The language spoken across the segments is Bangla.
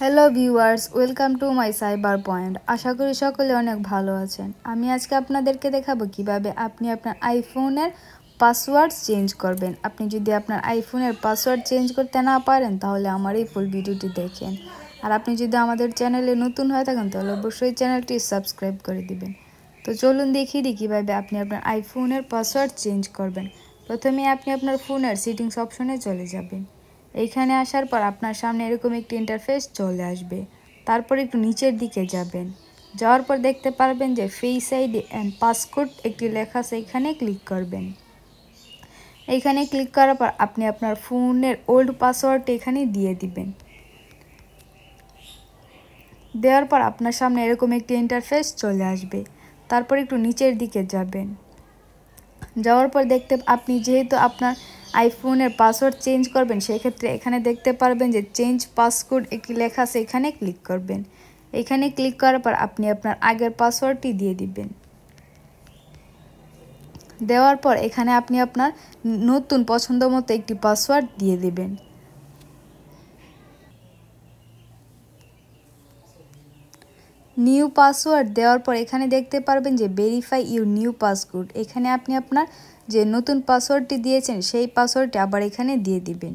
Hello viewers, welcome to my cyber point. আশা করি সকলে অনেক ভালো আছেন। আমি আজকে আপনাদেরকে দেখাবো কিভাবে আপনি আপনার আইফোনের পাসওয়ার্ড চেঞ্জ করবেন। আপনি যদি আপনার আইফোনের পাসওয়ার্ড চেঞ্জ করতে না পারেন তাহলে আমার এই ফুল ভিডিওটি দেখেন। আর আপনি যদি আমাদের চ্যানেলে নতুন হয়ে থাকেন তাহলে অবশ্যই চ্যানেলটি সাবস্ক্রাইব করে দিবেন। তো চলুন দেখিয়ে দিই কীভাবে আপনি আপনার আইফোনের পাসওয়ার্ড চেঞ্জ করবেন। প্রথমে আপনি আপনার ফোনের সেটিংস অপশনে চলে যাবেন। এইখানে আসার পর আপনার সামনে এরকম একটি ইন্টারফেস চলে আসবে। তারপর একটু নিচের দিকে যাবেন। যাওয়ার পর দেখতে পারবেন যে ফেস আইডি অ্যান্ড পাসকোড একটি লেখা আছে, এখানে ক্লিক করবেন। এইখানে ক্লিক করার পর আপনি আপনার ফোনের ওল্ড পাসওয়ার্ডটি এখানে দিয়ে দিবেন। দেওয়ার পর আপনার সামনে এরকম একটি ইন্টারফেস চলে আসবে। তারপর একটু নিচের দিকে যাবেন। যাওয়ার পর আপনি যেহেতু আপনার আইফোনের পাসওয়ার্ড চেঞ্জ করবেন সেক্ষেত্রে এখানে দেখতে পারবেন যে চেঞ্জ পাসকোড একটি লেখা আছে, এখানে ক্লিক করবেন। এখানে ক্লিক করার পর আপনি আপনার আগের পাসওয়ার্ডটি দিয়ে দিবেন। দেওয়ার পর এখানে আপনি আপনার নতুন পছন্দ মতো একটি পাসওয়ার্ড দিয়ে দিবেন। নিউ পাসওয়ার্ড দেওয়ার পর এখানে দেখতে পারবেন যে ভেরিফাই ইউর নিউ পাসকোড। এখানে আপনি আপনার যে নতুন পাসওয়ার্ডটি দিয়েছেন সেই পাসওয়ার্ডটি আবার এখানে দিয়ে দিবেন।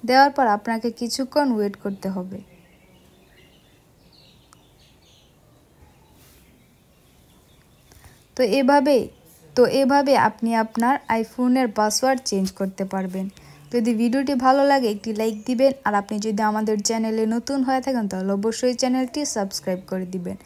দেওয়ার পর আপনাকে কিছুক্ষণ ওয়েট করতে হবে। তো এভাবে আপনি আপনার আইফোনের পাসওয়ার্ড চেঞ্জ করতে পারবেন। যদি ভিডিওটি ভালো লাগে একটি লাইক দিবেন, আর আপনি যদি আমাদের চ্যানেলে নতুন হয়ে থাকেন তাহলে অবশ্যই চ্যানেলটি সাবস্ক্রাইব করে দিবেন।